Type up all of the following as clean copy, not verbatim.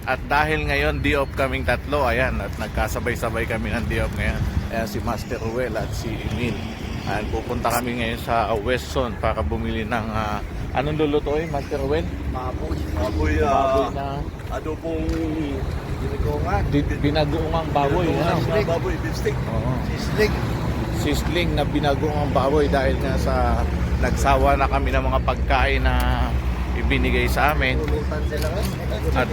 At dahil ngayon day off kaming tatlo, ayan, at nagkasabay-sabay kami ng day off ngayon. Ayan si Master Ruel at si Emil. Ayan, pupunta kami ngayon sa Weston para bumili ng anong lulutuin, Master Ruel? Baboy na adobong binagoong baboy. baboy, beefsteak. Oo. Sislig. Sisling na binagoong baboy dahil nga sa nagsawa na kami ng mga pagkain na ibinigay sa amin. Pulutan sila. At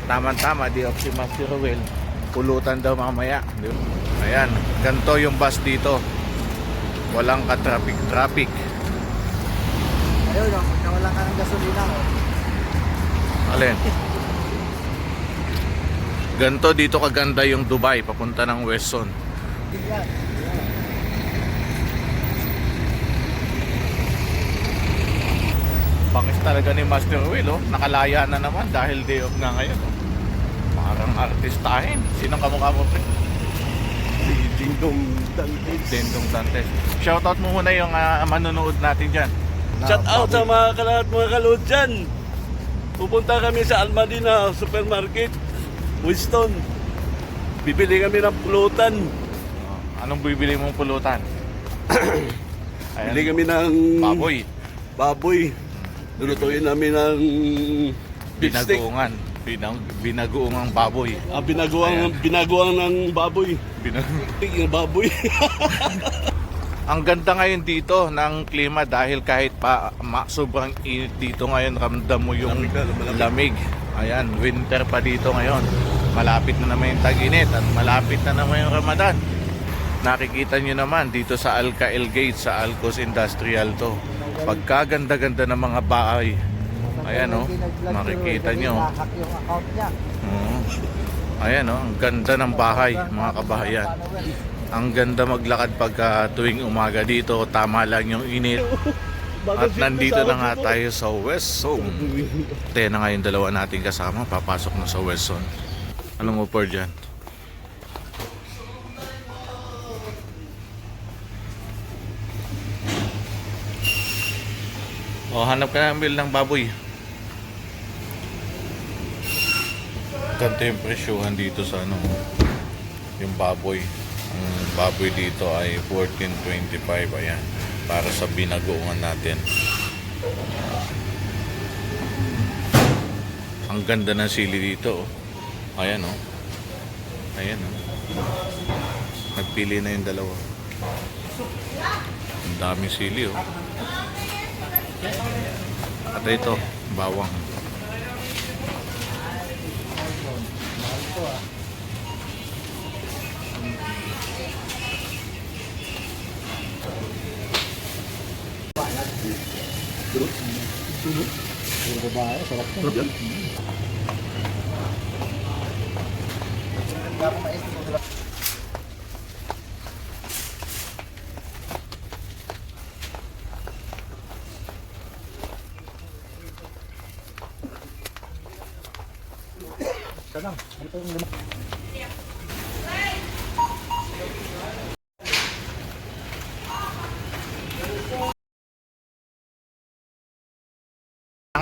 tama-tama, di off si Master Ruel. Pulutan daw mamaya. Ayan, ganito yung bus dito. Walang ka-traffic. Ayun, nawala ka ng gasolina. Alin? Ganito dito kaganda yung Dubai, papunta ng Weston. Yan. Bangis talaga ni Master Ruel, oh. Nakalaya na naman dahil day off nga ngayon, oh. Parang artistahin. Sinong kamukha mo, pre? Si Dingdong Dantes. Dendong Dantes. Shoutout mo muna yung manonood natin dyan. Shout out sa mga kalahat mga kalod dyan. Pupunta kami sa Almadina Supermarket, Winston. Bibili kami ng pulutan. Anong bibili mong pulutan? Bili kami ng baboy. Lulutuin namin ng beefsteak. Binagoongang baboy. Binaguang ng baboy. Yung baboy. Ang ganda ngayon dito ng klima dahil kahit pa sobrang init dito ngayon, ramdam mo yung lamig. Ayan, winter pa dito ngayon. Malapit na naman yung tag-init at malapit na naman yung Ramadan. Nakikita nyo naman dito sa Al-Khail Gate, sa Alcos Industrial to. Pagkaganda-ganda ng mga bahay. Ayan, oh, makikita nyo. Ayan, oh, ang ganda ng bahay, mga kabahayan. Ang ganda maglakad pagka tuwing umaga dito. Tama lang yung init. At nandito na nga tayo sa Weston. Tayo na nga yung dalawa nating kasama. Papasok na sa Weston. Anong offer dyan? O, hanap ka namin ng baboy. Ganito yung presyuhan dito sa ano, yung baboy. Ang baboy dito ay 14.25. Ayan, para sa binagoongan natin. Ang ganda ng sili dito, oh. Ayan, oh. Ayan, oh. Nagpili na yung dalawa. Ang daming sili, oh. At ito, bawang.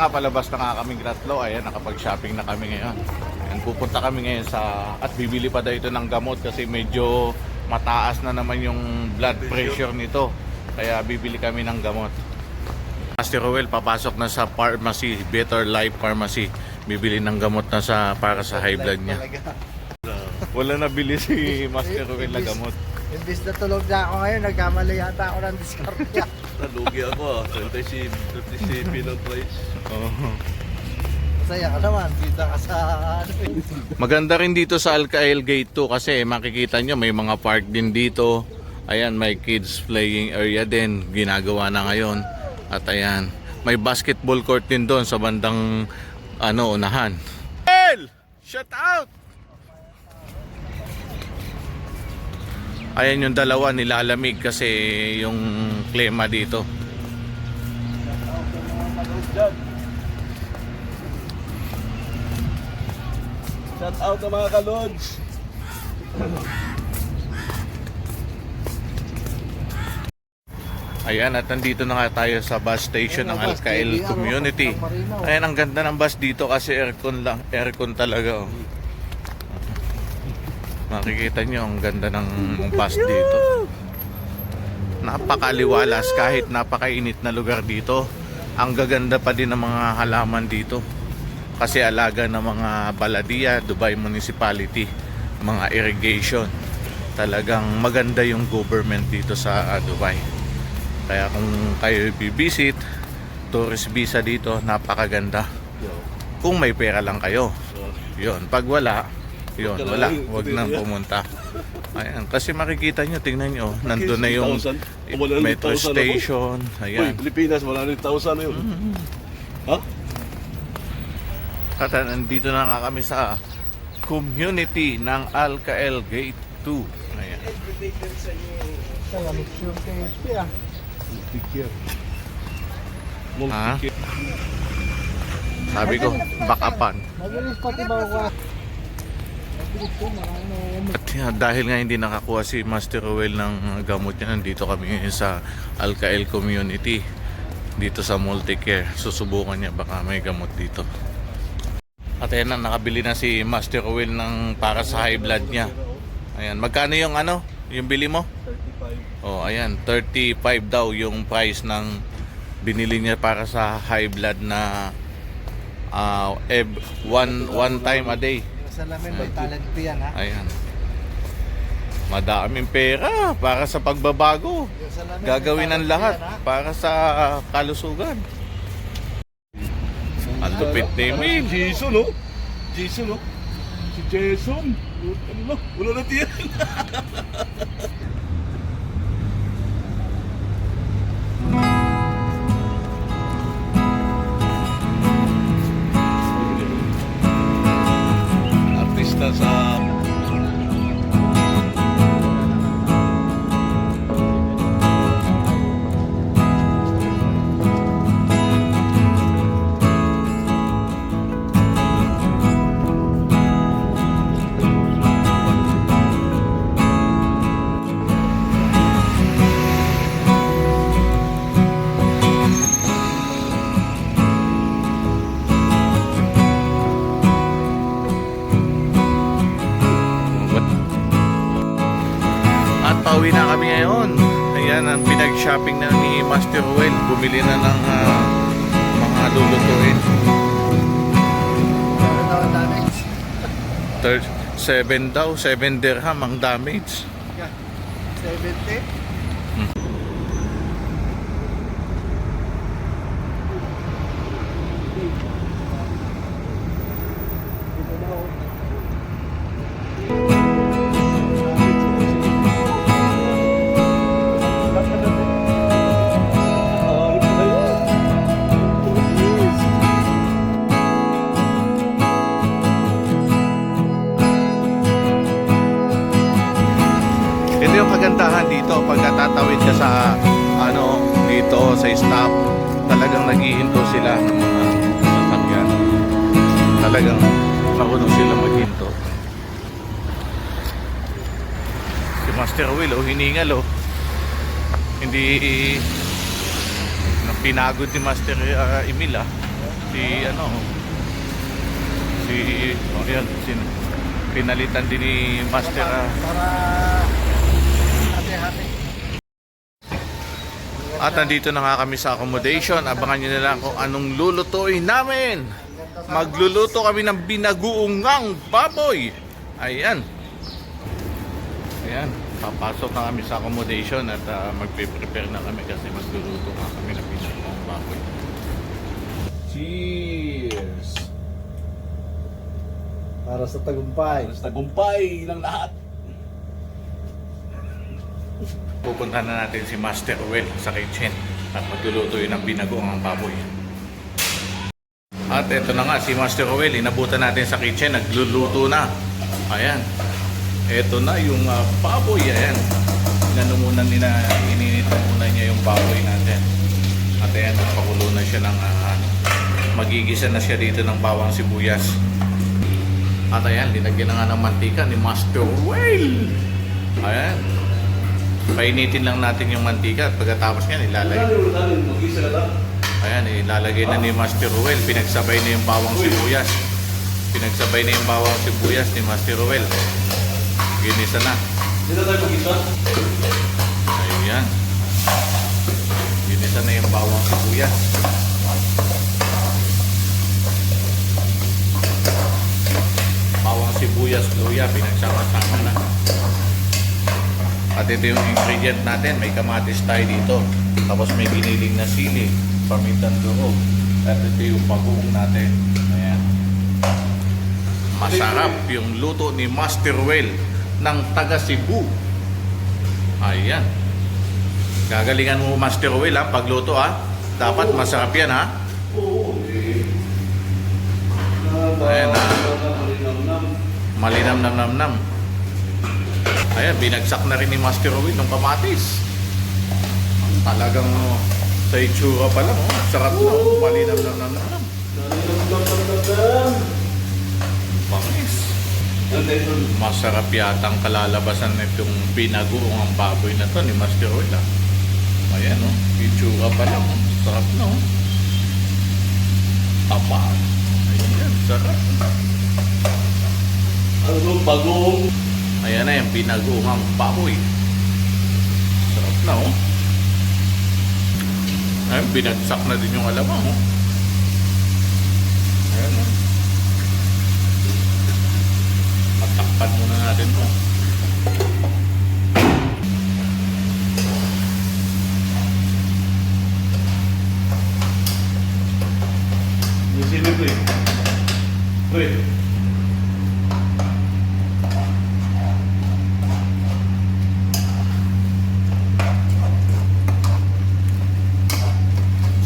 Nga palabas na nga kaming tatlo. Ayan, nakapag-shopping na kami ngayon. Ayan, pupunta kami ngayon sa at bibili pa daw ito ng gamot kasi medyo mataas na naman yung blood pressure nito. Kaya bibili kami ng gamot. Master Ruel papasok na sa pharmacy, Better Life Pharmacy. Bibili ng gamot na para sa high blood niya. Wala nabili si Master Ruel na gamot. Imbis na tulog na ako ngayon, nagkamali yata ako ng discount niya. Nalugi ako, 27 ng price. Masaya ka naman, kita ka sa Maganda rin dito sa Al-Khail Gate 2 kasi makikita nyo may mga park din dito. Ayan, may kids playing area din, ginagawa na ngayon. At ayan, may basketball court din doon sa bandang unahan. Shut out! Ayan yung dalawa nilalamig kasi yung klima dito. Shout out sa mga kalods. Ayan, at nandito na nga tayo sa bus station ng Alcael Community. Ayan, ang ganda ng bus dito kasi aircon lang. Aircon talaga. Oh. Makikita nyo, ang ganda ng bus dito. Napakaliwalas kahit napakainit na lugar dito. Ang gaganda pa din ng mga halaman dito. Kasi alaga ng mga Baladiya, Dubai Municipality, mga irrigation. Talagang maganda yung government dito sa Dubai. Kaya kung kayo bibisit, tourist visa dito, napakaganda. Kung may pera lang kayo. Yun, pag wala, yun, wala. Huwag nang pumunta. Ayan, kasi makikita nyo, tingnan nyo, nandun na yung metro station. Ayan. Pilipinas, 100,000 na yun. Ha? At nandito na nga kami sa community ng Alcael Gate 2. Ayan. Sa lamig yung KFC ah. Ha? Sabi ko, bakapan. Mabilis pati ba ako? Mabilis ko, At dahil nga hindi nakakuha si Master Rowell ng gamot niya, nandito kami sa Alcael Community. Dito sa Multicare. Susubukan niya, baka may gamot dito. At ayan na, nakabili na si Master Rowell ng para sa high blood niya. Ayan, magkano yung ano? Yung bili mo? 35. Oh, ayan, 35 daw yung price ng binili niya para sa high blood na one time a day. Sa lamin, may talent pa yan ha. Ayan. Madaming pera para sa pagbabago. Sa lamin, Gagawin may ang talent lahat pa yan, ha? para sa kalusugan. Ang lupit ni Emil. Jason, no? Jason, no? Si Jason. Ano na? Wala na tiyan. Artista sa... At pauwi na kami ngayon. Ayan ang pinag-shopping na ni Master Rowell. Bumili na ng mga lulutuin. Meron daw ang damage. 7 daw, 7 dirham ang damage. 70. Ito yung kagandahan dito pagka tatawid ka sa dito sa stop, talagang naghihinto sila ng mga sasakyan. Talagang marunong sila maghinto. Si Master Will hiningal hindi pinagod ni Master Emil pinalitan din ni Master Para hati-hati. At nandito na nga kami sa accommodation. Abangan nyo na lang kung anong lulutuin namin. Magluluto kami ng binagoongang baboy. Ayan. Ayan. Papasok na kami sa accommodation at magpe-prepare na kami kasi magluluto nga kami ng binagoongang baboy. Cheers! Para sa tagumpay. Sa tagumpay ng lahat. Pupunta na natin si Master Rowell sa kitchen at magluluto yun ng binagoong baboy. At eto na nga si Master Rowell, inabutan natin sa kitchen, nagluluto na. Ayan. Eto na yung baboy. Ayan. Ininitan muna niya yung baboy natin. At ayan, pakulo na siya ng magigisa na siya dito ng bawang sibuyas. At ayan, linagyan na nga ng mantika ni Master Rowell. Ayan. Painitin lang natin yung mantika at pagkatapos yan ilalagay. Mag-isa ka lang. Ayan, ilalagay na ni Master Ruel. Pinagsabay na yung bawang sibuyas. Pinagsabay na yung bawang sibuyas ni Master Ruel. Ginisa na. Hindi na tayo mag-isa. Ayan. Ginisa na yung bawang sibuyas. Bawang sibuyas, luya, pinagsama-sama na. At ito yung ingredient natin. May kamatis tayo dito. Tapos may giniling na sili, pamintan durog. At ito yung bagoong natin. Ayan. Masarap yung luto ni Master Well ng taga Cebu. Ayan. Gagalingan mo Master Well ha, pagluto ha. Dapat masarap yan ha. Oo. Ayan na. Malinam nam nam nam. Ayan, binagsak na rin ni Master Will ng kamatis. Talagang sa itsura pa lang, oh. Sarap na, oh. Malinam nam nam nam. Bangis. Masarap yata ang kalalabasan nitong binagoong ang baboy na to ni Master Will. Ayan, oh. Itsura pa lang, oh. Sarap na, oh. Tapa. Ayan, sarap. Ano bagong? Ayan na yung binagoong baboy. Sarap na, oh. Ayan, binagsak na din yung alamang, oh. Ayan, oh. Patakpan muna natin, oh. Yung sili ko eh. Wait.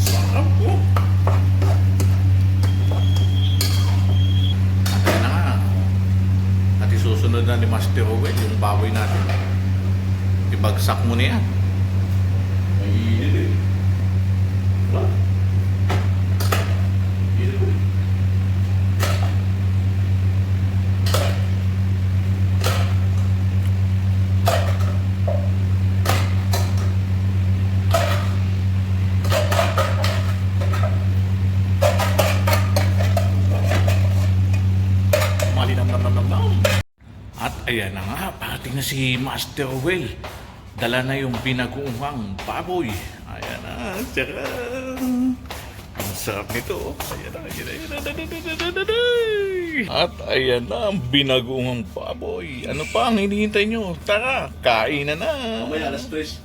Sarap, oh. Ayan na nga. At isusunod na ni Master Owel yung baboy natin. Ibagsak mo na yan. Mainit eh. Wala. Mainit eh. Malinam nam nam nam nam. At ayan na nga, parating na si Master Well. Dala na yung binagoong baboy. Ayan na, sarap. Ang sarap nito. Ayan na, ayan na, ayan na, ayan na. At ayan na ang binagoong baboy. Ano pa ang hinihintay nyo? Tara, kain na na. Mamaya alas 3.